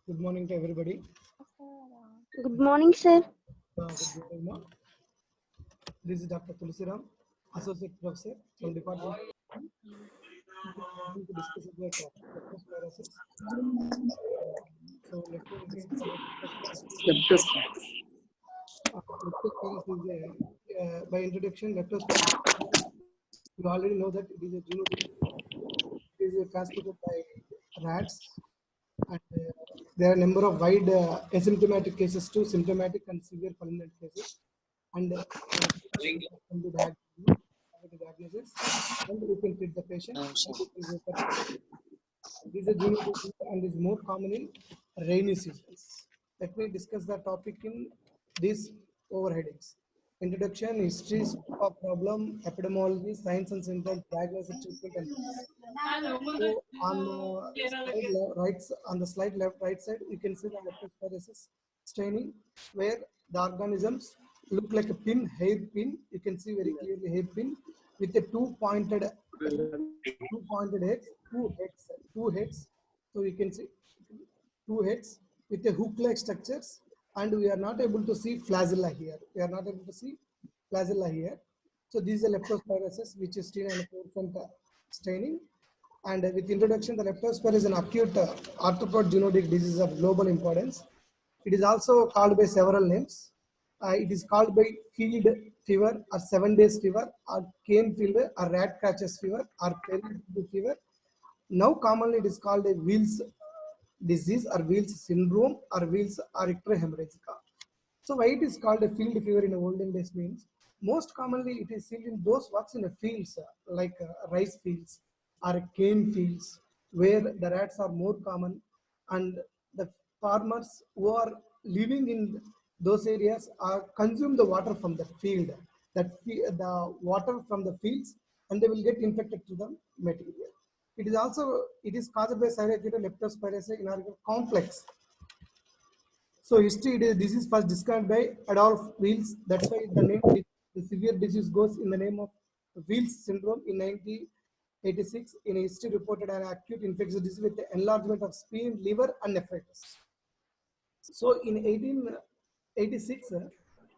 Good morning to everybody. Good morning, sir. Good morning, ma'am. This is Dr. Tulsiram, Associate Professor from Department to discuss about leptospirosis. So let me discuss about leptospirosis. Leptospirosis is by introduction, leptospirosis. You already know that it is a zoonotic. It is transmitted by rats, and there are a number of wide asymptomatic cases to symptomatic and severe fulminant cases. And can be diagnosis, and we can treat the patient. This is a junior disease and is more common in rainy seasons. Let me discuss the topic in these overheadings. Introduction, history, scope of problem, epidemiology, signs and symptoms, diagnosis, treatment, and so on the slide on the slide right side, you can see the leptospirosis staining, where the organisms look like a pin, hair pin. You can see very clearly hair pin with a two pointed heads, two heads. So you can see two heads with a hook-like structures, and we are not able to see flagella here. We are not able to see flagella here. So this is a leptospirosis, which is still an important staining. And with introduction, the leptospira is an acute arthropod zoonotic disease of global importance. It is also called by several names. It is called by field fever or 7 days fever or cane fever or rat catchers fever or periodic fever. Now commonly it is called a Wheels disease or Wheels syndrome or Wheels erythrohemorrhagica. So why it is called a field fever in the olden days means most commonly it is seen in those works in the fields like rice fields or cane fields where the rats are more common, and the farmers who are living in those areas are consume the water from the field, the water from the fields, and they will get infected to the material. It is caused by Cyracuse leptospirosis in our complex. So history, this is first described by Adolf Wheels. That's why the name, the severe disease goes in the name of Wheels syndrome in 1986. In history reported an acute infectious disease with the enlargement of spleen, liver, and nephritis. So in 1886,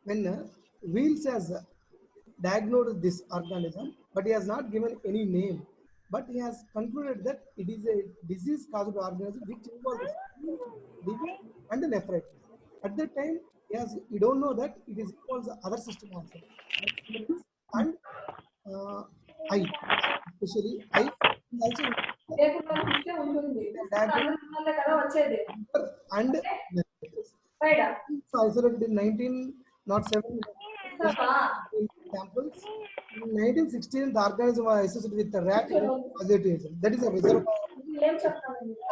when Wheels has diagnosed this organism, but he has not given any name. But he has concluded that it is a disease caused by organism which involves liver and nephritis. At that time, yes, we don't know that it is involves other system also, and eye, especially eye, and also and isolated in 1907 samples. In 1916, the organism was associated with the rat positivism. That is a reservoir.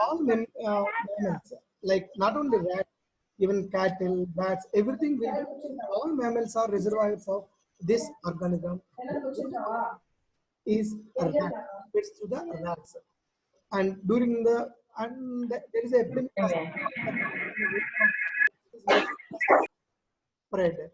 All mammals, like not only rats, even cattle, bats, everything will be, all mammals are reservoirs of this organism. Is a rat, it's to the rats. And during the, and there is a epidemic of spread.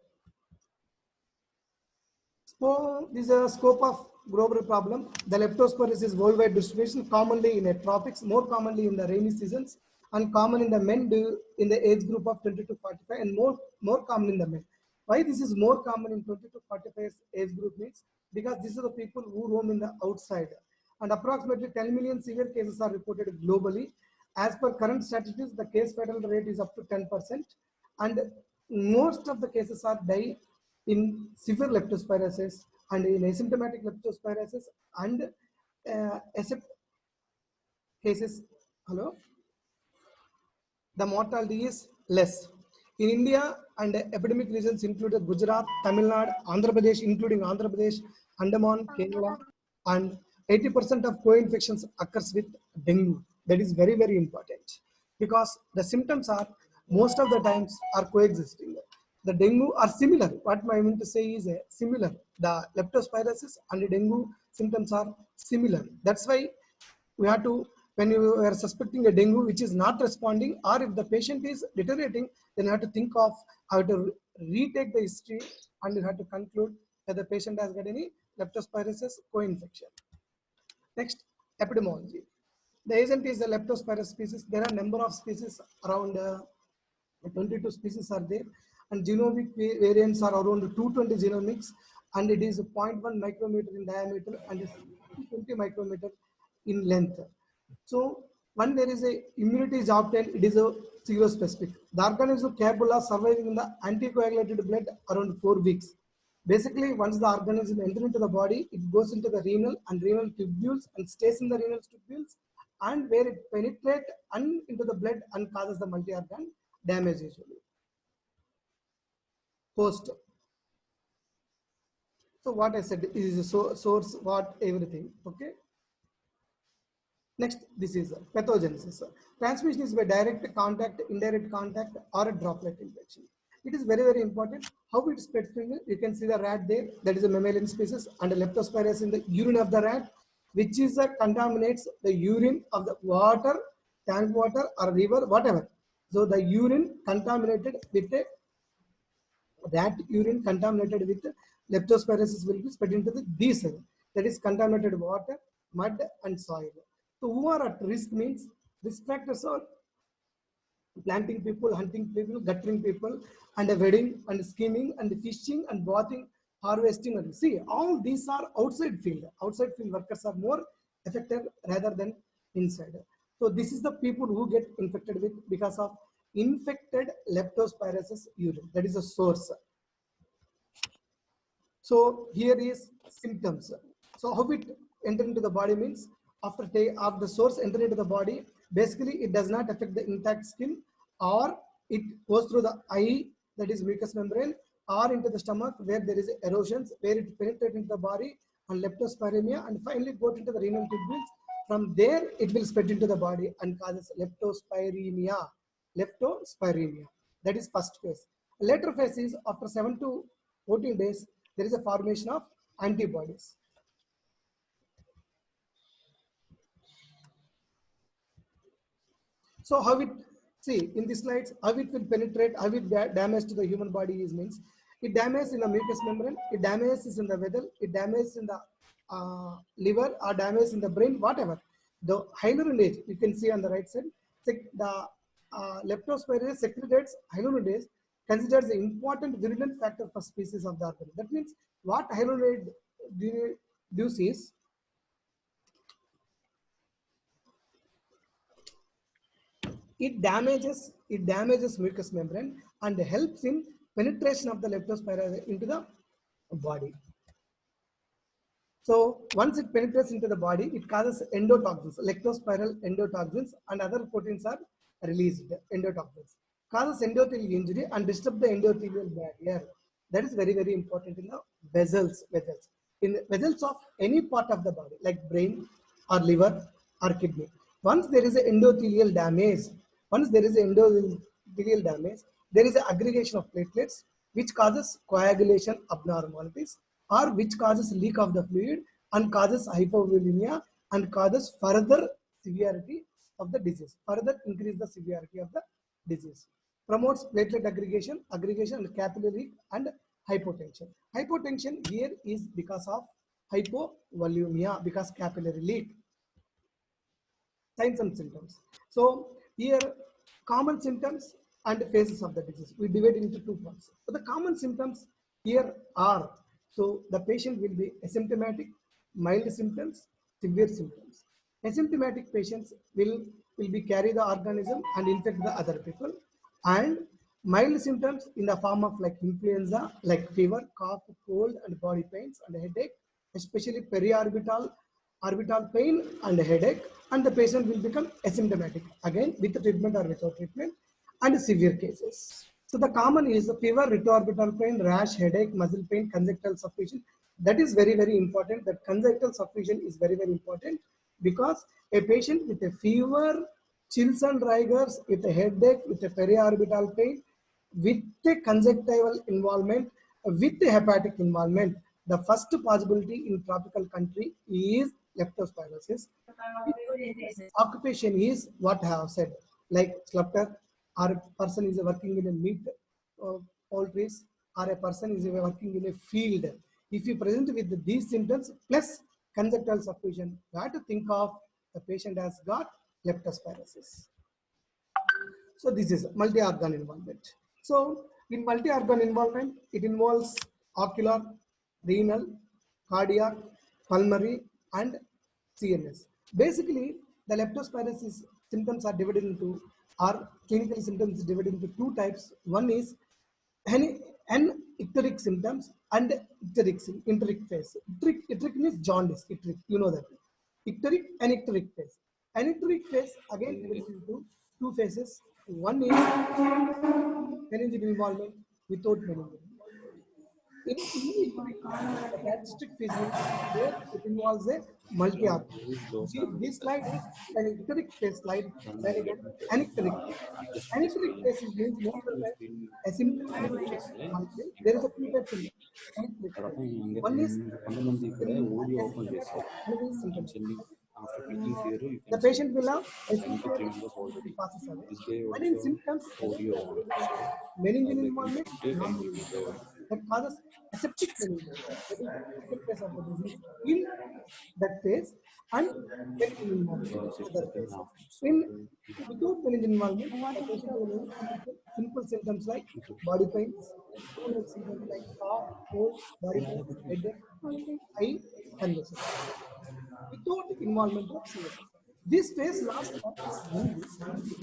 So this is a scope of global problem. The leptospirosis is worldwide distribution, commonly in the tropics, more commonly in the rainy seasons, and common in the men in the age group of 20 to 45, and more common in the men. Why this is more common in 20 to 45 age group means because these are the people who roam in the outside, and approximately 10 million severe cases are reported globally. As per current statistics, the case fatal rate is up to 10%, and most of the cases are die in severe leptospirosis and in asymptomatic leptospirosis and cases. Hello, the mortality is less. In India, and epidemic regions include Gujarat, Tamil Nadu, Andhra Pradesh, including Andhra Pradesh, Andaman, Kerala, and 80% of co-infections occurs with dengue. That is very, very important because the symptoms are most of the times are coexisting. The dengue are similar. What I mean to say is similar. The leptospirosis and the dengue symptoms are similar. That's why we have to, when you are suspecting a dengue which is not responding, or if the patient is deteriorating, then you have to think of how to retake the history, and you have to conclude that the patient has got any leptospirosis co-infection. Next, epidemiology. The agent is the Leptospira species. There are number of species around 22 species are there, and genomic variants are around 220 genomics, and it is 0.1 micrometer in diameter and is 20 micrometer in length. So when there is a immunity is obtained, it is a serospecific. The organism is capable of surviving in the anticoagulated blood around 4 weeks. Basically, once the organism enters into the body, it goes into the renal and renal tubules and stays in the renal tubules, and where it penetrates and into the blood and causes the multi-organ damage usually. Host. So what I said is a source, what everything. Okay. Next, this is pathogenesis. Transmission is by direct contact, indirect contact, or a droplet infection. It is very, very important how it spreads. You can see the rat there, that is a mammalian species, and a leptospira in the urine of the rat, which is contaminates the urine of the water, tank water, or river, whatever. So the urine contaminated with a rat urine contaminated with leptospirosis will be spread into the these, that is contaminated water, mud, and soil. So who are at risk means risk factors are planting people, hunting people, guttering people, and a wedding and skimming and fishing and bathing, harvesting. And see, all these are outside field. Outside field workers are more affected rather than inside. So this is the people who get infected with because of infected leptospirosis urine. That is a source. So here is symptoms. So how it enter into the body means after of the source enter into the body, basically it does not affect the intact skin, or it goes through the eye, that is mucous membrane, or into the stomach where there is erosions, where it penetrates into the body and leptospiremia, and finally goes into the renal tubules. From there it will spread into the body and causes leptospiremia. Leptospiremia. That is first phase. Later phase is after 7 to 14 days, there is a formation of antibodies. So how it, see in the slides, how it will penetrate, how it damage to the human body is means, it damages in the mucous membrane, it damages in the vessel, it damages in the liver, or damages in the brain, whatever. The hyaluronidase, you can see on the right side, the leptospira secretes hyaluronidase, considers the important virulent factor for species of the organism. That means what hyaluronidase does is, it damages mucous membrane and helps in penetration of the leptospira into the body. So once it penetrates into the body, it causes endotoxins, leptospiral endotoxins, and other proteins are released. Endotoxins causes endothelial injury and disturb the endothelial barrier. That is very, very important in the vessels. In the vessels of any part of the body, like brain or liver or kidney. Once there is an endothelial damage, there is an aggregation of platelets, which causes coagulation abnormalities, or which causes leak of the fluid and causes hypovolemia and causes further severity of the disease, further increase the severity of the disease. Promotes platelet aggregation and capillary and hypotension. Hypotension here is because of hypovolemia, because capillary leak. Signs and symptoms. So here common symptoms and phases of the disease. We divide into two parts. So the common symptoms here are, so the patient will be asymptomatic, mild symptoms, severe symptoms. Asymptomatic patients will be carry the organism and infect the other people, and mild symptoms in the form of like influenza, like fever, cough, cold, and body pains and headache, especially orbital pain and headache, and the patient will become asymptomatic again with the treatment or without treatment, and severe cases. So the common is the fever, retroorbital pain, rash, headache, muscle pain, conjunctival suffusion. That is very, very important. That conjunctival suffusion is very, very important, because a patient with a fever, chills and rigors, with a headache, with a periorbital pain, with a conjunctival involvement, with a hepatic involvement, the first possibility in tropical country is leptospirosis. Occupation is what I have said, like sculptor, or a person is working in a meat poultries, or a person is working in a field. If you present with these symptoms plus conjunctival suffusion, you have to think of the patient has got leptospirosis. So this is multi-organ involvement. So in multi-organ involvement, it involves ocular, renal, cardiac, pulmonary, and CNS. Basically, the leptospirosis symptoms are divided into, or clinical symptoms divided into two types. One is icteric symptoms and icteric phase. Icteric means jaundice. Icteric, you know that. Icteric and icteric phase. Anicteric phase again divided into two phases. One is meningeal involvement without meningeal. In icteric, the characteristic phase is where it involves a multi-organ. This slide is an icteric phase slide when it is anicteric phase. Anicteric phase is means most of the time asymptomatic monthly. There is a two types in anicteric phase. One is another is symptomatic. The patient will have a severe passes away. But in symptoms, meningeal involvement, non-meningeal, that causes aseptic meningitis. That is the second phase of the disease in that phase, and meningeal involvement in other phase. In without meningeal involvement, the patient will have simple symptoms like body pains, like symptoms like cough, cold, body pain, headache, eye, congestion. Without involvement of CNS. This phase lasts for 1 week.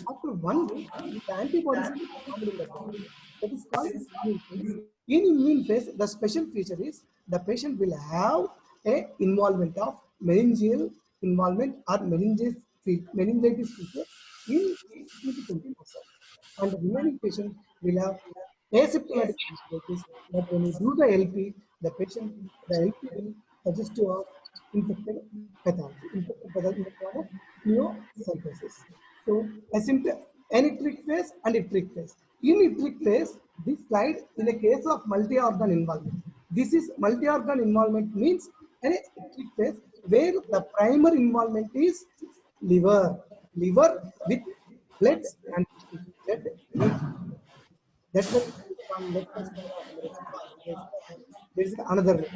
After 1 week, the antibodies will be formed in the body. That is called immune phase. In immune phase, the special feature is the patient will have a involvement of meningeal involvement or meningitis feature in significant percent. And the remaining patient will have asymptomatic meningitis. But when you do the LP, the LP will suggest to have infected pathology in the form of pleomycosis. So anicteric phase and icteric phase. In icteric phase, this slide in a case of multi-organ involvement. This is multi-organ involvement means an icteric phase where the primary involvement is liver with blood and blood. That's what there is another way.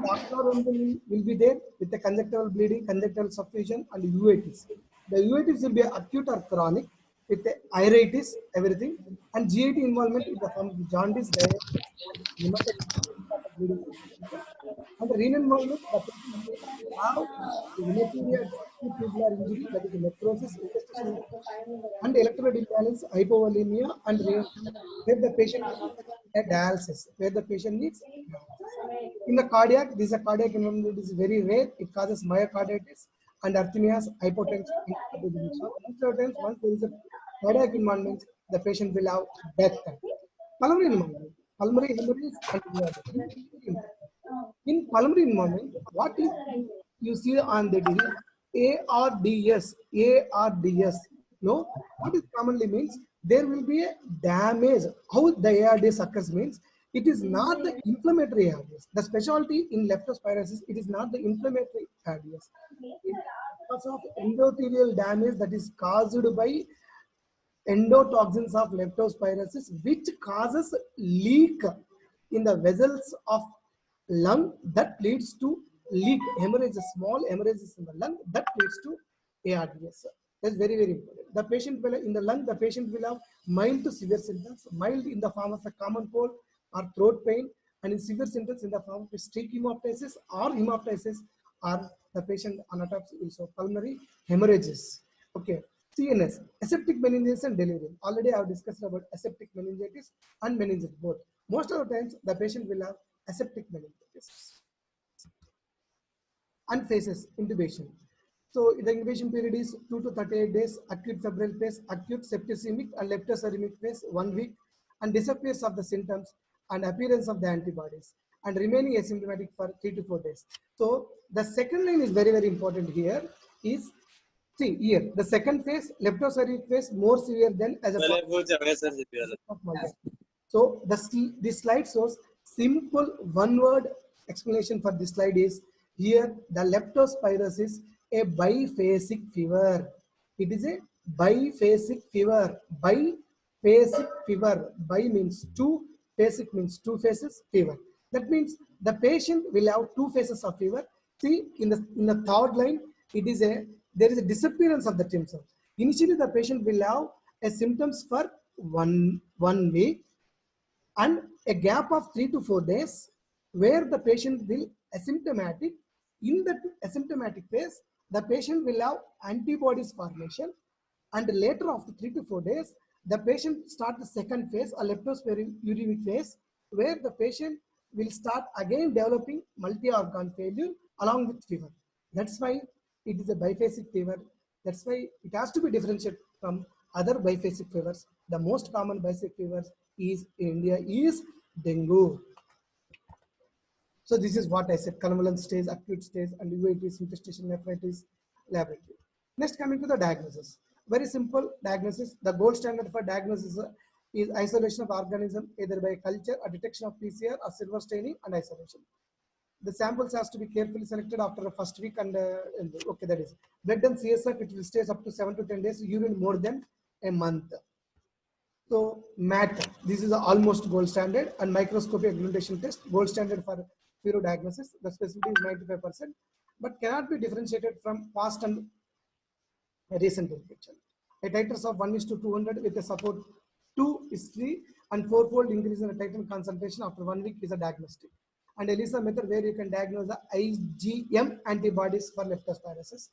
The ocular will be there with the conjunctival bleeding, conjunctival suffusion, and uveitis. The uveitis will be acute or chronic with the iritis, everything, and GIT involvement in the form of jaundice, diarrhea, bleeding. And the renal involvement, the patient will have hematuria, tubular injury, that is necrosis, interstitial and electrolyte imbalance, hypovolemia, and where the patient needs dialysis, where the patient needs dialysis. In the cardiac, this is a cardiac involvement is very rare. It causes myocarditis and arrhythmias, hypotension. So most of the times, once there is a cardiac involvement, the patient will have death. Pulmonary involvement, pulmonary hemorrhage and involvement. In pulmonary involvement, what is you see on the disease ARDS, ARDS. No, what it commonly means there will be a damage. How the ARDS occurs means it is not the inflammatory ARDS. The specialty in leptospirosis, it is not the inflammatory ARDS. Because of endothelial damage that is caused by endotoxins of leptospirosis, which causes leak in the vessels of lung that leads to leak, hemorrhage, small hemorrhages in the lung that leads to ARDS. That's very, very important. The patient will, in the lung, the patient will have mild to severe symptoms, mild in the form of a common cold or throat pain, and in severe symptoms in the form of streak hemoptysis or hemoptysis, or the patient on autopsy will show pulmonary hemorrhages. Okay. CNS, aseptic meningitis and delirium. Already I have discussed about aseptic meningitis and meningitis both. Most of the times, the patient will have aseptic meningitis and faces intubation. So the incubation period is 2 to 38 days, acute febrile phase, acute septicemic and leptospasmic phase 1 week, and disappearance of the symptoms and appearance of the antibodies, and remaining asymptomatic for 3 to 4 days. So the second line is very, very important here is, see here, the second phase, leptospasmic phase, more severe than as a So this slide shows simple one-word explanation for this slide is here the leptospirosis a biphasic fever. It is a biphasic fever. Biphasic fever. Bi means two, phasic means two phases, fever. That means the patient will have two phases of fever. See in the third line, it is there is a disappearance of the symptoms. Initially, the patient will have a symptoms for one week and a gap of 3 to 4 days where the patient will asymptomatic. In that asymptomatic phase, the patient will have antibodies formation, and later after 3 to 4 days, the patient start the second phase, a leptospiremic phase, where the patient will start again developing multi-organ failure along with fever. That's why it is a biphasic fever. That's why it has to be differentiated from other biphasic fevers. The most common biphasic fevers is in India is dengue. So this is what I said: convalescent stage, acute stage, and uveitis, infestation, nephritis, laboratory. Next, coming to the diagnosis. Very simple diagnosis. The gold standard for diagnosis is isolation of organism either by culture or detection of PCR or silver staining and isolation. The samples has to be carefully selected after the first week and okay, that is blood and CSF. It will stay up to 7 to 10 days. Urine more than a month. So MAT, this is almost gold standard, and microscopy augmentation test, gold standard for fero diagnosis. The specificity is 95%, but cannot be differentiated from past and recent infection. A titers of 1:200 with a support 2 is 3 and 4-fold increase in the titan concentration after 1 week is a diagnostic. And ELISA method where you can diagnose the IgM antibodies for leptospirosis.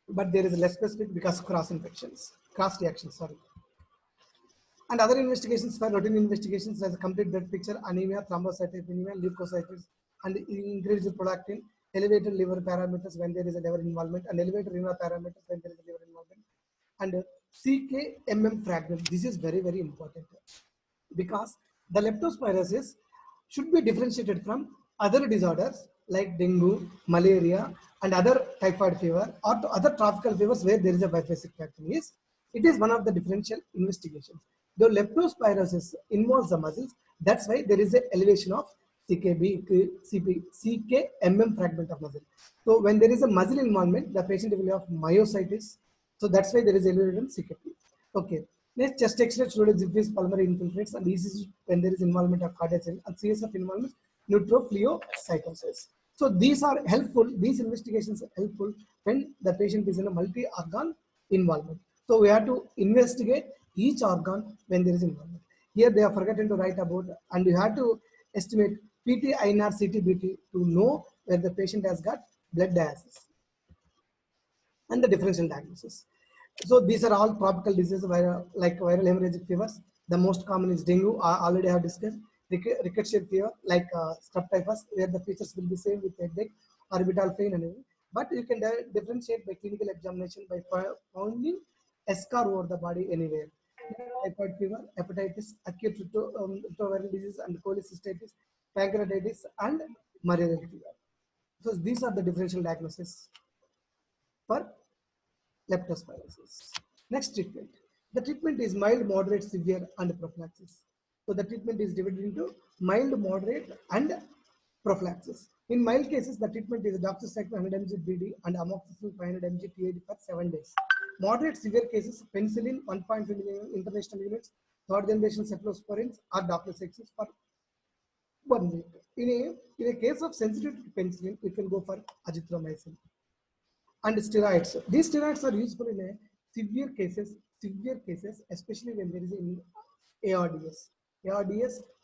But there is less specific because cross reactions, sorry. And other investigations for routine investigations as a complete blood picture, anemia, thrombocytopenia, leukocytes, and increased prolactin, elevated liver parameters when there is a liver involvement, and elevated renal parameters when there is a liver involvement, and CK-MM fragment. This is very, very important because the leptospirosis should be differentiated from other disorders like dengue, malaria, and other typhoid fever or other tropical fevers where there is a biphasic pattern. It is one of the differential investigations. Though leptospirosis involves the muscles, that's why there is an elevation of CK-MM fragment of muscle. So when there is a muscle involvement, the patient will have myositis. So that's why there is elevation CKP. Okay. Next, chest X-ray showed diffuse pulmonary infiltrates and ECG when there is involvement of cardiac cell, and CSF involvement neurophlebocytosis. So these are helpful. These investigations are helpful when the patient is in a multi-organ involvement. So we have to investigate each organ when there is involvement. Here they are forgotten to write about, and you have to estimate PT, INR, CT-BT to know where the patient has got blood dialysis and the differential diagnosis. So these are all tropical diseases like viral hemorrhagic fevers. The most common is dengue. I already have discussed. Rickettsial fever like strep typhus, where the features will be same with headache, orbital pain, and everything. But you can differentiate by clinical examination by finding a scar over the body anywhere. Typhoid fever, hepatitis, acute retroviral disease, and cholecystitis, pancreatitis, and malarial fever. So these are the differential diagnoses for leptospirosis. Next treatment. The treatment is mild, moderate, severe, and prophylaxis. So the treatment is divided into mild, moderate, and prophylaxis. In mild cases, the treatment is doxycycline 100 mg BD and amoxicillin 500 mg TID for 7 days. Moderate, severe cases, penicillin 1.5 million international units, third generation cephalosporins, or doxycycline for 1 week. In a case of sensitive to penicillin, you can go for azithromycin. And steroids. These steroids are useful in a severe cases, especially when there is an ARDS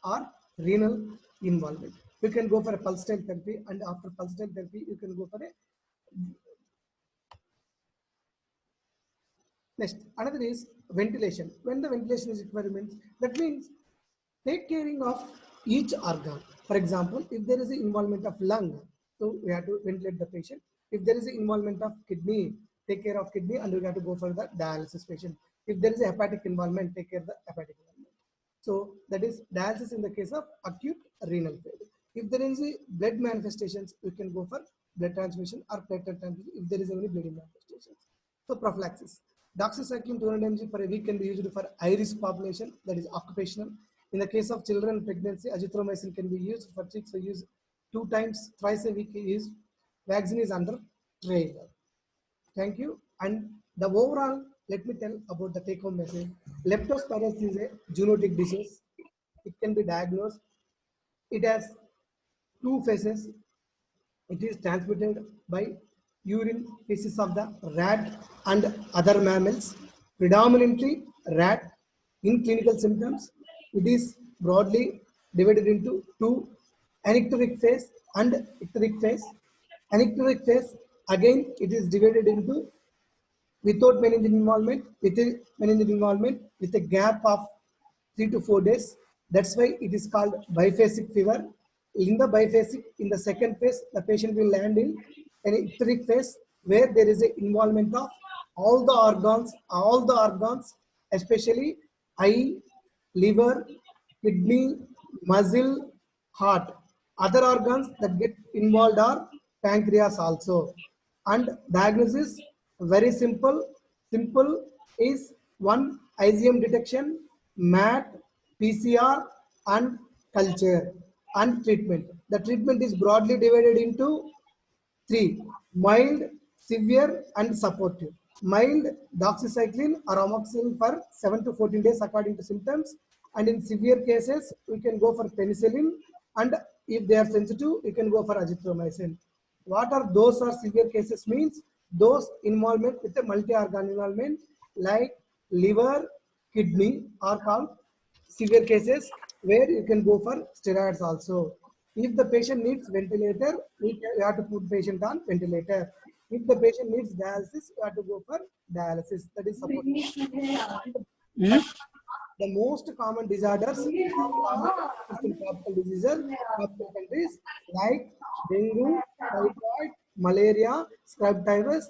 or renal involvement. You can go for a pulsatile therapy, and after pulsatile therapy, you can go for a next. Another is ventilation. When the ventilation is requirement, that means take caring of each organ. For example, if there is an involvement of lung, so we have to ventilate the patient. If there is an involvement of kidney, take care of kidney, and we have to go for the dialysis patient. If there is a hepatic involvement, take care of the hepatic involvement. So that is dialysis in the case of acute renal failure. If there is a blood manifestations, you can go for blood transfusion or platelet transfusion if there is any bleeding manifestations. So prophylaxis. Doxycycline 200 mg per week can be used for high-risk population, that is occupational. In the case of children and pregnancy, azithromycin can be used for chicks. So use 2 times, twice a week. Is vaccine is under trial. Thank you. And the overall, let me tell about the take-home message. Leptospirosis is a zoonotic disease. It can be diagnosed. It has 2 phases. It is transmitted by urine feces of the rat and other mammals, predominantly rat. In clinical symptoms, it is broadly divided into two: anictoric phase and icteric phase. Anictoric phase, again, it is divided into without meningeal involvement, with a meningeal involvement, with a gap of 3 to 4 days. That's why it is called biphasic fever. In the biphasic, in the second phase, the patient will land in an icteric phase where there is an involvement of all the organs, especially eye, liver, kidney, muscle, heart. Other organs that get involved are pancreas also. And diagnosis, very simple. Simple is one: IgM detection, MAT, PCR, and culture. And treatment. The treatment is broadly divided into three: mild, severe, and supportive. Mild, doxycycline or amoxicillin for 7 to 14 days according to symptoms. And in severe cases, we can go for penicillin. And if they are sensitive, we can go for azithromycin. What are those or severe cases means? Those involvement with a multi-organ involvement like liver, kidney are called severe cases where you can go for steroids also. If the patient needs ventilator, we have to put patient on ventilator. If the patient needs dialysis, we have to go for dialysis. That is support. But the most common disorders are tropical diseases, tropical countries like dengue, typhoid, malaria, scrub typhus,